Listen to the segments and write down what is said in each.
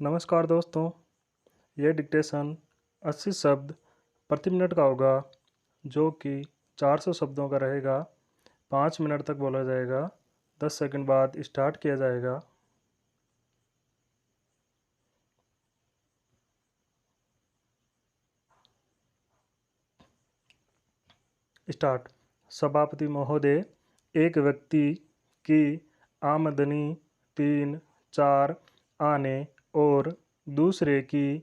नमस्कार दोस्तों। यह डिक्टेशन 80 शब्द प्रति मिनट का होगा, जो कि 400 शब्दों का रहेगा। 5 मिनट तक बोला जाएगा। 10 सेकंड बाद स्टार्ट किया जाएगा। स्टार्ट। सभापति महोदय, एक व्यक्ति की आमदनी 3-4 आने और दूसरे की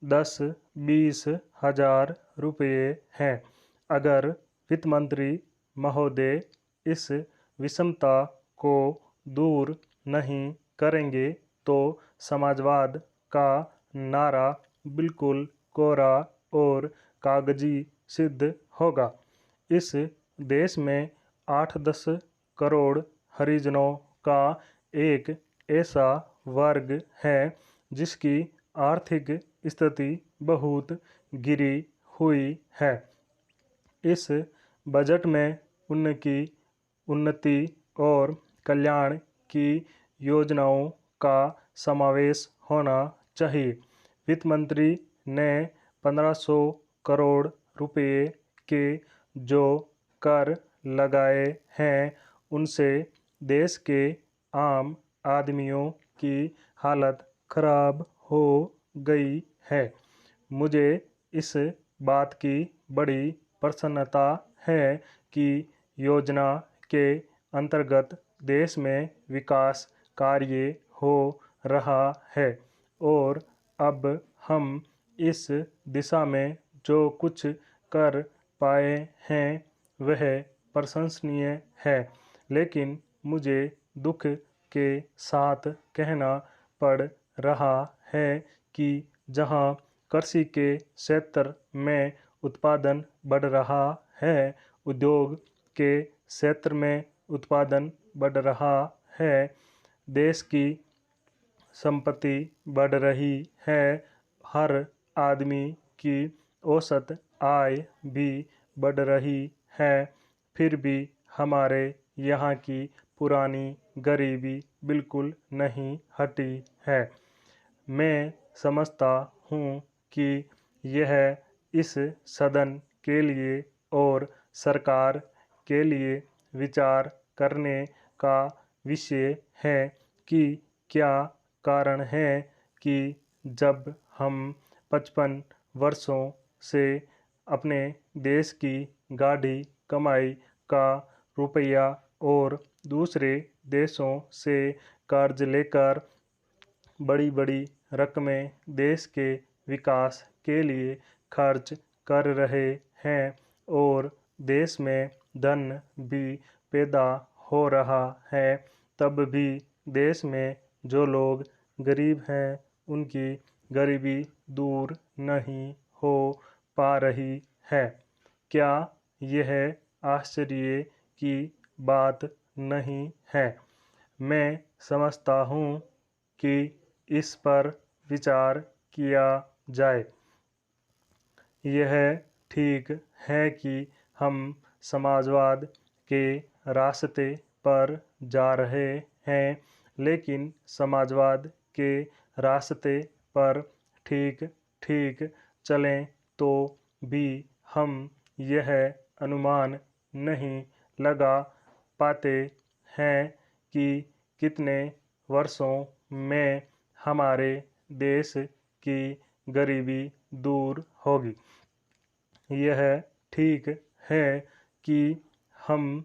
10-20 हजार रुपये है। अगर वित्त मंत्री महोदय इस विषमता को दूर नहीं करेंगे तो समाजवाद का नारा बिल्कुल कोरा और कागजी सिद्ध होगा। इस देश में 8-10 करोड़ हरिजनों का एक ऐसा वर्ग है जिसकी आर्थिक स्थिति बहुत गिरी हुई है। इस बजट में उनकी उन्नति और कल्याण की योजनाओं का समावेश होना चाहिए। वित्त मंत्री ने 1500 करोड़ रुपए के जो कर लगाए हैं, उनसे देश के आम आदमियों की हालत खराब हो गई है। मुझे इस बात की बड़ी प्रसन्नता है कि योजना के अंतर्गत देश में विकास कार्य हो रहा है और अब हम इस दिशा में जो कुछ कर पाए हैं वह प्रशंसनीय है। लेकिन मुझे दुख के साथ कहना पड़ रहा है कि जहां कृषि के क्षेत्र में उत्पादन बढ़ रहा है, उद्योग के क्षेत्र में उत्पादन बढ़ रहा है, देश की संपत्ति बढ़ रही है, हर आदमी की औसत आय भी बढ़ रही है, फिर भी हमारे यहाँ की पुरानी गरीबी बिल्कुल नहीं हटी है। मैं समझता हूँ कि यह इस सदन के लिए और सरकार के लिए विचार करने का विषय है कि क्या कारण है कि जब हम 55 वर्षों से अपने देश की गाढ़ी कमाई का रुपया और दूसरे देशों से कर्ज लेकर बड़ी बड़ी रकमें देश के विकास के लिए खर्च कर रहे हैं और देश में धन भी पैदा हो रहा है, तब भी देश में जो लोग गरीब हैं उनकी गरीबी दूर नहीं हो पा रही है। क्या यह आश्चर्य की बात नहीं है? मैं समझता हूँ कि इस पर विचार किया जाए। यह ठीक है कि हम समाजवाद के रास्ते पर जा रहे हैं, लेकिन समाजवाद के रास्ते पर ठीक ठीक चलें तो भी हम यह अनुमान नहीं लगा पाते हैं कि कितने वर्षों में हमारे देश की गरीबी दूर होगी। यह ठीक है कि हम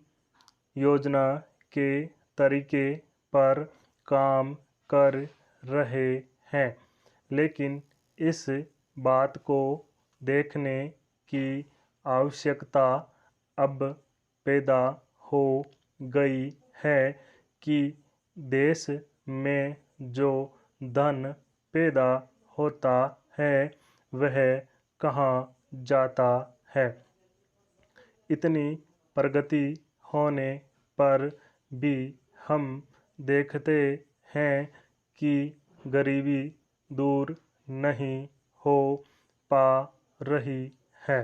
योजना के तरीके पर काम कर रहे हैं, लेकिन इस बात को देखने की आवश्यकता अब पैदा हो गई है कि देश में जो धन पैदा होता है वह कहाँ जाता है। इतनी प्रगति होने पर भी हम देखते हैं कि गरीबी दूर नहीं हो पा रही है।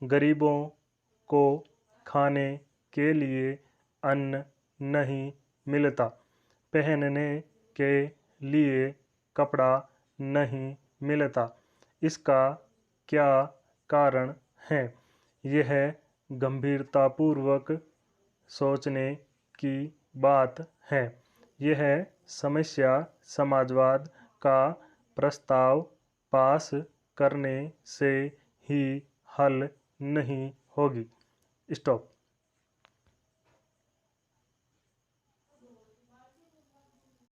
गरीबों को खाने के लिए अन्न नहीं मिलता, पहनने के लिए कपड़ा नहीं मिलता। इसका क्या कारण है? यह गंभीरतापूर्वक सोचने की बात है। यह समस्या समाजवाद का प्रस्ताव पास करने से ही हल नहीं होगी। स्टॉप।